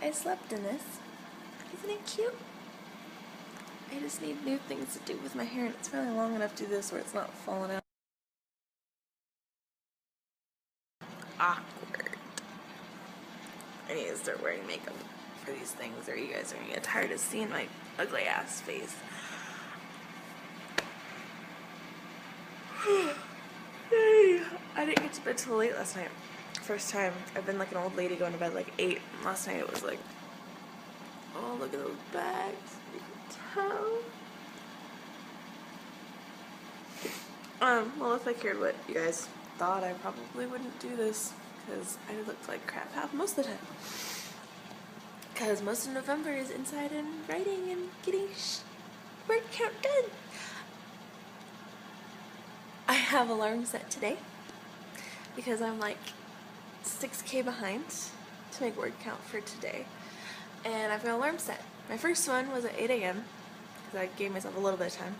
I slept in this. Isn't it cute? I just need new things to do with my hair, and it's really long enough to do this where it's not falling out. Awkward. I need to start wearing makeup for these things, or you guys are gonna get tired of seeing my ugly ass face. I didn't get to bed till late last night. First time. I've been like an old lady going to bed like 8. Last night it was like, oh, look at those bags. You can tell. Well, if I cared what you guys thought, I probably wouldn't do this because I looked like crap half most of the time. Because most of November is inside and writing and getting word count done. I have alarm set today because I'm like 6K behind to make word count for today. And I've got an alarm set. My first one was at 8 a.m. because I gave myself a little bit of time.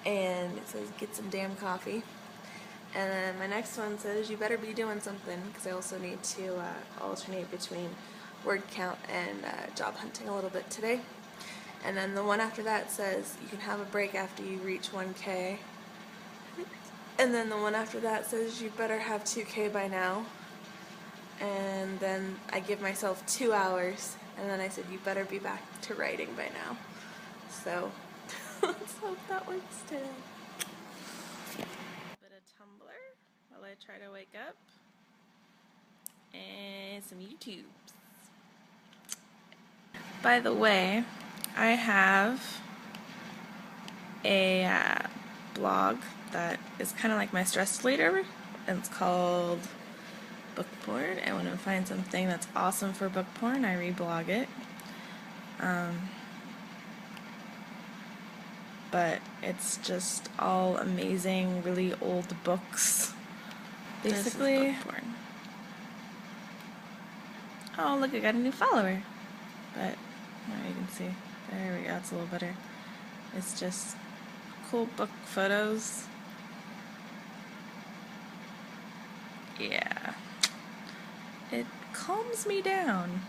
And it says, get some damn coffee. And then my next one says, you better be doing something, because I also need to alternate between word count and job hunting a little bit today. And then the one after that says, you can have a break after you reach 1K. And then the one after that says, you better have 2K by now. And then I give myself 2 hours. And then I said, you better be back to writing by now. So let's hope that works today. Bit of Tumblr while I try to wake up. And some YouTubes. By the way, I have a blog that is kind of like my stress leader, and it's called Book Porn. And when I find something that's awesome for book porn, I reblog it. But it's just all amazing, really old books. Basically, book porn. Oh, look, I got a new follower. But, well, you can see. There we go, it's a little better. It's just cool book photos. Yeah. It calms me down.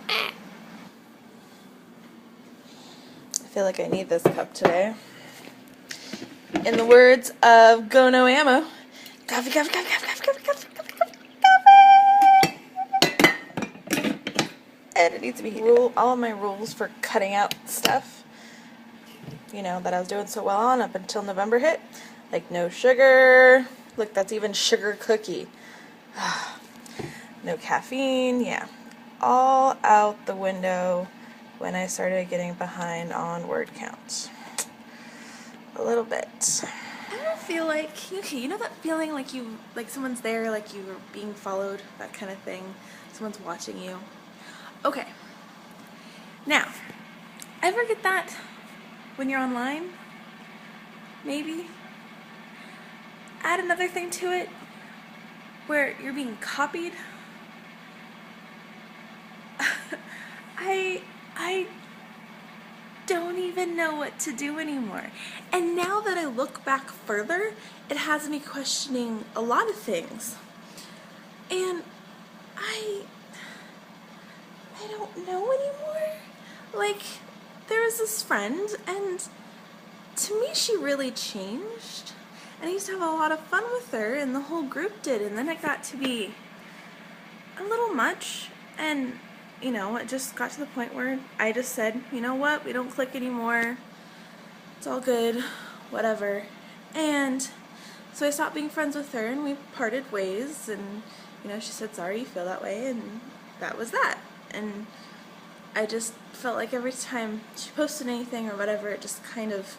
I feel like I need this cup today. In the words of Go No Ammo, coffee, coffee, coffee, coffee, coffee, coffee, coffee, coffee, coffee. And it needs to be all of my rules for cutting out stuff, you know, that I was doing so well on up until November hit. Like no sugar. Look, that's even sugar cookie. No caffeine, yeah. All out the window when I started getting behind on word count. A little bit. I don't feel like, okay, you know that feeling like someone's there, like you're being followed, that kind of thing. Someone's watching you. Okay. Now, ever get that when you're online? Maybe? Add another thing to it where you're being copied. I don't even know what to do anymore. And now that I look back further, it has me questioning a lot of things. And I don't know anymore. Like, there was this friend, and to me she really changed. And I used to have a lot of fun with her, and the whole group did, and then it got to be a little much, and you know, it just got to the point where I just said, you know what, we don't click anymore, it's all good, whatever. And so I stopped being friends with her, and we parted ways, and you know, she said, sorry you feel that way, and that was that. And I just felt like every time she posted anything or whatever, it just kind of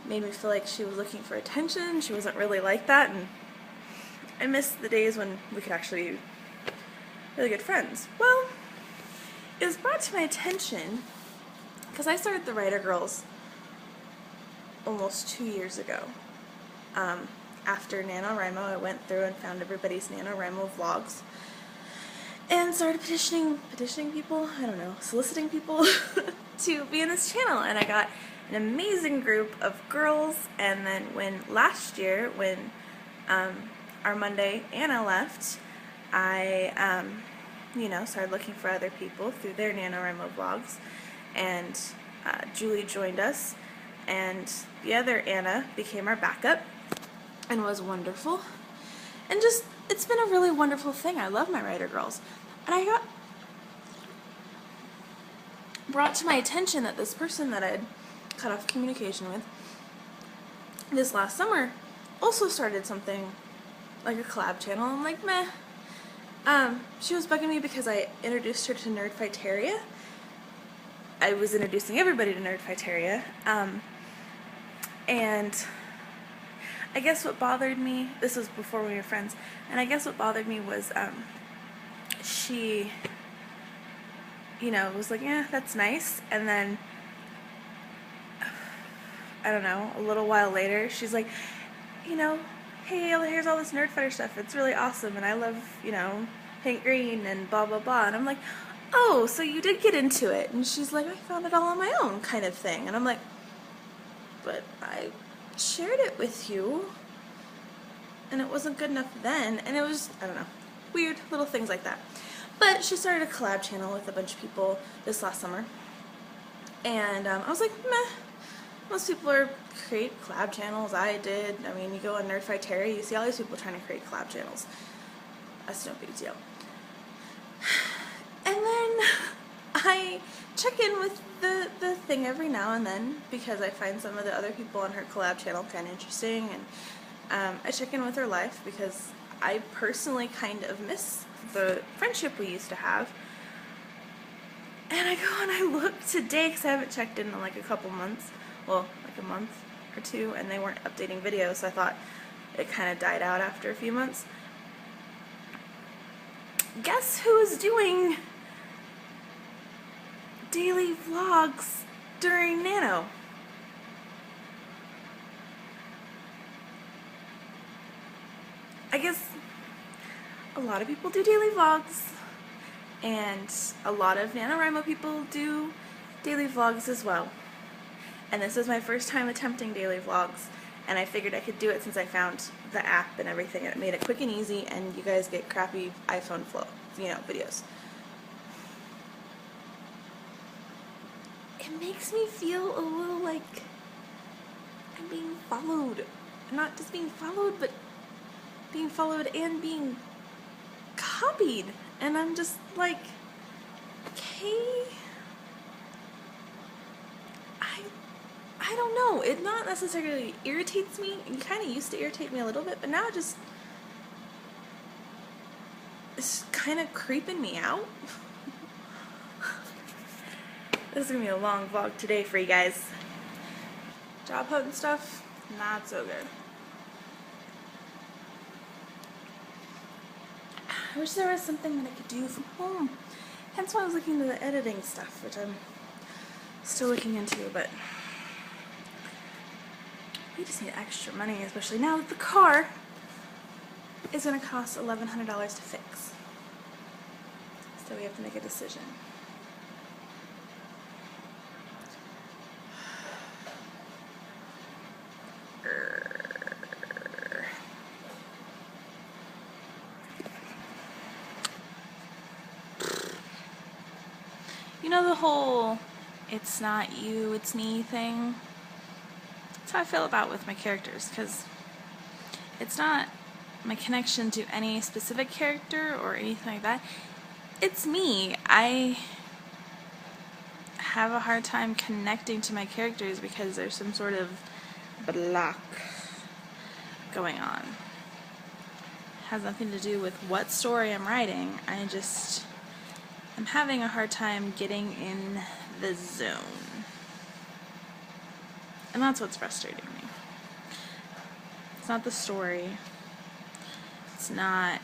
made me feel like she was looking for attention. She wasn't really like that, and I miss the days when we could actually be really good friends. Well, it was brought to my attention because I started the Writer Girls almost 2 years ago. After Nanowrimo, I went through and found everybody's Nanowrimo vlogs and started petitioning people, I don't know, soliciting people to be in this channel, and I got an amazing group of girls. And then last year when our Monday Anna left, I started looking for other people through their Nanowrimo vlogs, and Julie joined us, and the other Anna became our backup and was wonderful. And just, it's been a really wonderful thing. I love my writer girls. And I got brought to my attention that this person that I'd cut off communication with this last summer also started something like a collab channel. I'm like, meh. She was bugging me because I introduced her to Nerdfighteria. I was introducing everybody to Nerdfighteria. And I guess what bothered me, this was before we were friends, and I guess what bothered me was she, was like, yeah, that's nice, and then, I don't know, a little while later, she's like, hey, here's all this Nerdfighter stuff, it's really awesome, and I love, Pink Green, and blah, blah, blah, and I'm like, oh, so you did get into it, and she's like, I found it all on my own, kind of thing, and I'm like, but I shared it with you, and it wasn't good enough then, and it was, I don't know, weird little things like that. But she started a collab channel with a bunch of people this last summer, and I was like, meh, most people create collab channels. I did. I mean, you go on Nerdfighteria, you see all these people trying to create collab channels. That's no big deal. And then I check in with the thing every now and then because I find some of the other people on her collab channel kind of interesting, and I check in with her life because I personally kind of miss the friendship we used to have. And I go and I look today because I haven't checked in like a couple months, well, like a month or two, and they weren't updating videos, so I thought it kind of died out after a few months. Guess who is doing daily vlogs during Nano? I guess a lot of people do daily vlogs, and a lot of Nanowrimo people do daily vlogs as well. And this is my first time attempting daily vlogs, and I figured I could do it since I found the app and everything, and it made it quick and easy, and you guys get crappy iPhone flow, videos. It makes me feel a little like I'm being followed. Not just being followed, but being followed and being copied. And I'm just like, okay, I don't know. It not necessarily irritates me. It kind of used to irritate me a little bit, but now it's kind of creeping me out. This is going to be a long vlog today for you guys. Job hunt and stuff, not so good. I wish there was something that I could do from home. Hence why I was looking into the editing stuff, which I'm still looking into, but we just need extra money, especially now that the car is going to cost $1,100 to fix. So we have to make a decision. You know the whole it's not you, it's me thing? That's how I feel about with my characters, because it's not my connection to any specific character or anything like that. It's me. I have a hard time connecting to my characters because there's some sort of block going on. It has nothing to do with what story I'm writing. I'm having a hard time getting in the zone. And that's what's frustrating me. It's not the story. It's not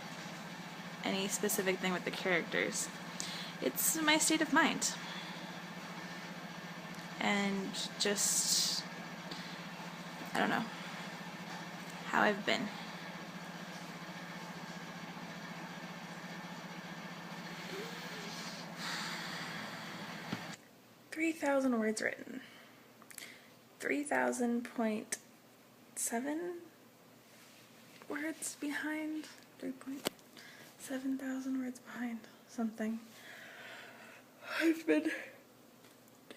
any specific thing with the characters. It's my state of mind. And just, I don't know, how I've been. $3,000 words written. 3,000.7 words behind. 3.7 thousand words behind. something. I've been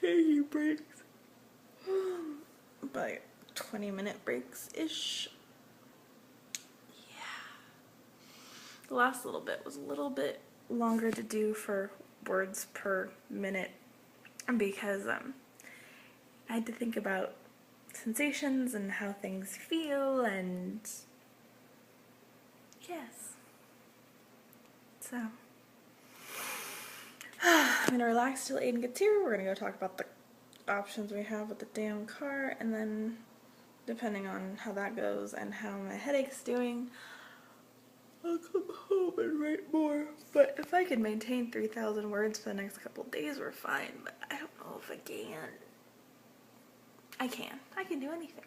taking breaks, about 20-minute breaks-ish. Yeah. The last little bit was a little bit longer to do for words per minute because I had to think about sensations and how things feel, and yes. So I'm gonna relax till Aiden gets here. We're gonna go talk about the options we have with the damn car, and then depending on how that goes and how my headache's doing, I'll come home and write more. But if I can maintain 3,000 words for the next couple days, we're fine. But I don't know if I can. I can do anything.